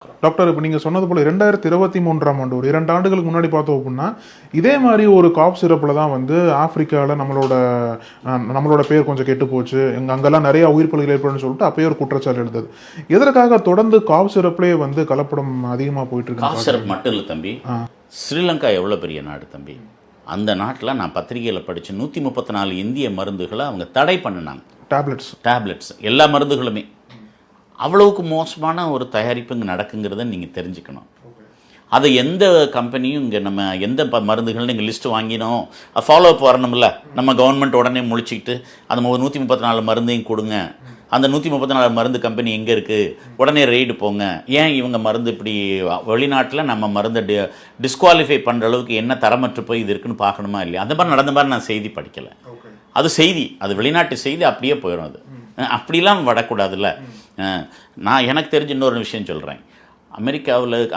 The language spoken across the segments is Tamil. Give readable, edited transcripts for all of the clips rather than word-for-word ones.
டாக்டர், இப்போ நீங்கள் சொன்னது போல் 2023ஆம் ஆண்டு ஒரு 2 ஆண்டுகளுக்கு முன்னாடி பார்த்தோம் அப்படின்னா இதே மாதிரி ஒரு காப் சிரப்பில் தான் வந்து ஆப்பிரிக்காவில் நம்மளோட பேர் கொஞ்சம் கெட்டு போச்சு, அங்கெல்லாம் நிறைய உயிர் பலிகள் ஏற்படுன்னு சொல்லிட்டு அப்பயே ஒரு குற்றச்சாட்டு எழுந்தது. எதற்காக தொடர்ந்து காப் சிரப்லேயே வந்து கலப்படம் அதிகமாக போயிட்டு இருக்கு? காப் சிரப் மட்டும் இல்லை தம்பி, ஸ்ரீலங்கா எவ்வளோ பெரிய நாடு தம்பி. அந்த நாட்டில் நான் பத்திரிகையில் படித்து 134 இந்திய மருந்துகளை அவங்க தடை பண்ணினாங்க. டேப்லெட்ஸ் எல்லா மருந்துகளுமே. அவ்வளவுக்கு மோசமான ஒரு தயாரிப்பு இங்கே நடக்குங்கிறத நீங்கள் தெரிஞ்சுக்கணும். அதை எந்த கம்பெனியும் இங்கே நம்ம எந்த மருந்துகள்னு இங்கே லிஸ்ட்டு வாங்கினோம், ஃபாலோ அப் வரணும்ல. நம்ம கவர்மெண்ட் உடனே முழிச்சிக்கிட்டு அந்த 134 மருந்தையும் கொடுங்க, அந்த 134 மருந்து கம்பெனி எங்கே இருக்குது, உடனே ரெய்டு போங்க. ஏன் இவங்க மருந்து இப்படி வெளிநாட்டில் நம்ம மருந்தை டிஸ்குவாலிஃபை பண்ணுற அளவுக்கு என்ன தரமற்று போய் இது இருக்குன்னு பார்க்கணுமா இல்லையா? அந்த மாதிரி நடந்த மாதிரி நான் செய்தி படிக்கலை. அது செய்தி, அது வெளிநாட்டு செய்தி, அப்படியே போயிடும். அது அப்படிலாம் வரக்கூடாதுல்ல. நான் எனக்கு தெரிஞ்ச இன்னொரு விஷயம் சொல்கிறேன்.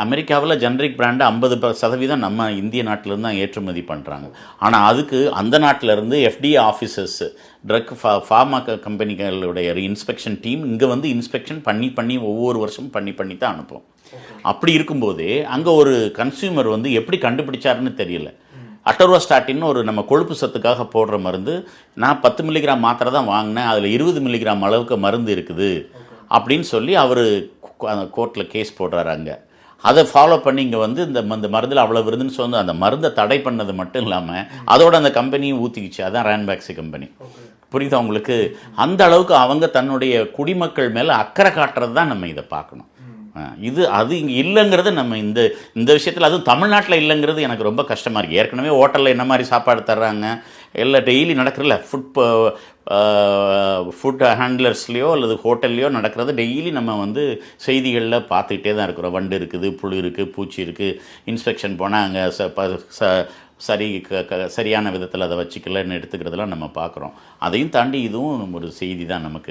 அமெரிக்காவில் ஜெனரிக் பிராண்டு 50% நம்ம இந்திய நாட்டிலேருந்து தான் ஏற்றுமதி பண்ணுறாங்க. ஆனால் அதுக்கு அந்த நாட்டிலேருந்து FDA ஆஃபீஸர்ஸ், ட்ரக் ஃபார்மா கம்பெனிகளுடைய இன்ஸ்பெக்ஷன் டீம் இங்கே வந்து இன்ஸ்பெக்ஷன் பண்ணி ஒவ்வொரு வருஷமும் பண்ணி தான் அனுப்பும். அப்படி இருக்கும்போதே அங்கே ஒரு கன்சியூமர் வந்து எப்படி கண்டுபிடிச்சாருன்னு தெரியல. அட்டர்வாஸ்டாட்டின்னு ஒரு நம்ம கொழுப்பு சத்துக்காக போடுற மருந்து, நான் 10 மில்லிகிராம் மாத்திரை தான் வாங்கினேன், அதில் 20 மில்லிகிராம் அளவுக்கு மருந்து இருக்குது அப்படின்னு சொல்லி அவர் கோர்ட்டில் கேஸ் போடுறாரு. அங்கே அதை ஃபாலோ பண்ணி இங்கே வந்து இந்த மருந்தில் அவ்வளோ வருதுன்னு சொல்லி அந்த மருந்தை தடை பண்ணது மட்டும் இல்லாமல் அதோட அந்த கம்பெனியும் ஊற்றிக்கிச்சு. அதான் ரேன்பேக்ஸி கம்பெனி. புரியுதா உங்களுக்கு? அந்த அளவுக்கு அவங்க தன்னுடைய குடிமக்கள் மேலே அக்கறை காட்டுறது தான் நம்ம இதை பார்க்கணும். அது இங்கே இல்லைங்கிறது நம்ம இந்த விஷயத்தில், அதுவும் தமிழ்நாட்டில் இல்லைங்கிறது எனக்கு ரொம்ப கஷ்டமாக இருக்குது. ஏற்கனவே ஹோட்டலில் என்ன மாதிரி சாப்பாடு தர்றாங்க, எல்லாம் டெய்லி நடக்கிறதில்ல. ஃபுட் ஹேண்ட்லர்ஸ்லையோ அல்லது ஹோட்டல்லையோ நடக்கிறது டெய்லி நம்ம வந்து செய்திகளில் பார்த்துக்கிட்டே தான் இருக்கிறோம். வண்டு இருக்குது, புழு இருக்குது, பூச்சி இருக்குது. இன்ஸ்பெக்ஷன் போனால் அங்கே சரியான விதத்தில் அதை வச்சுக்கலன்னு எடுத்துக்கிறதெல்லாம் நம்ம பார்க்குறோம். அதையும் தாண்டி இதுவும் ஒரு செய்தி தான் நமக்கு.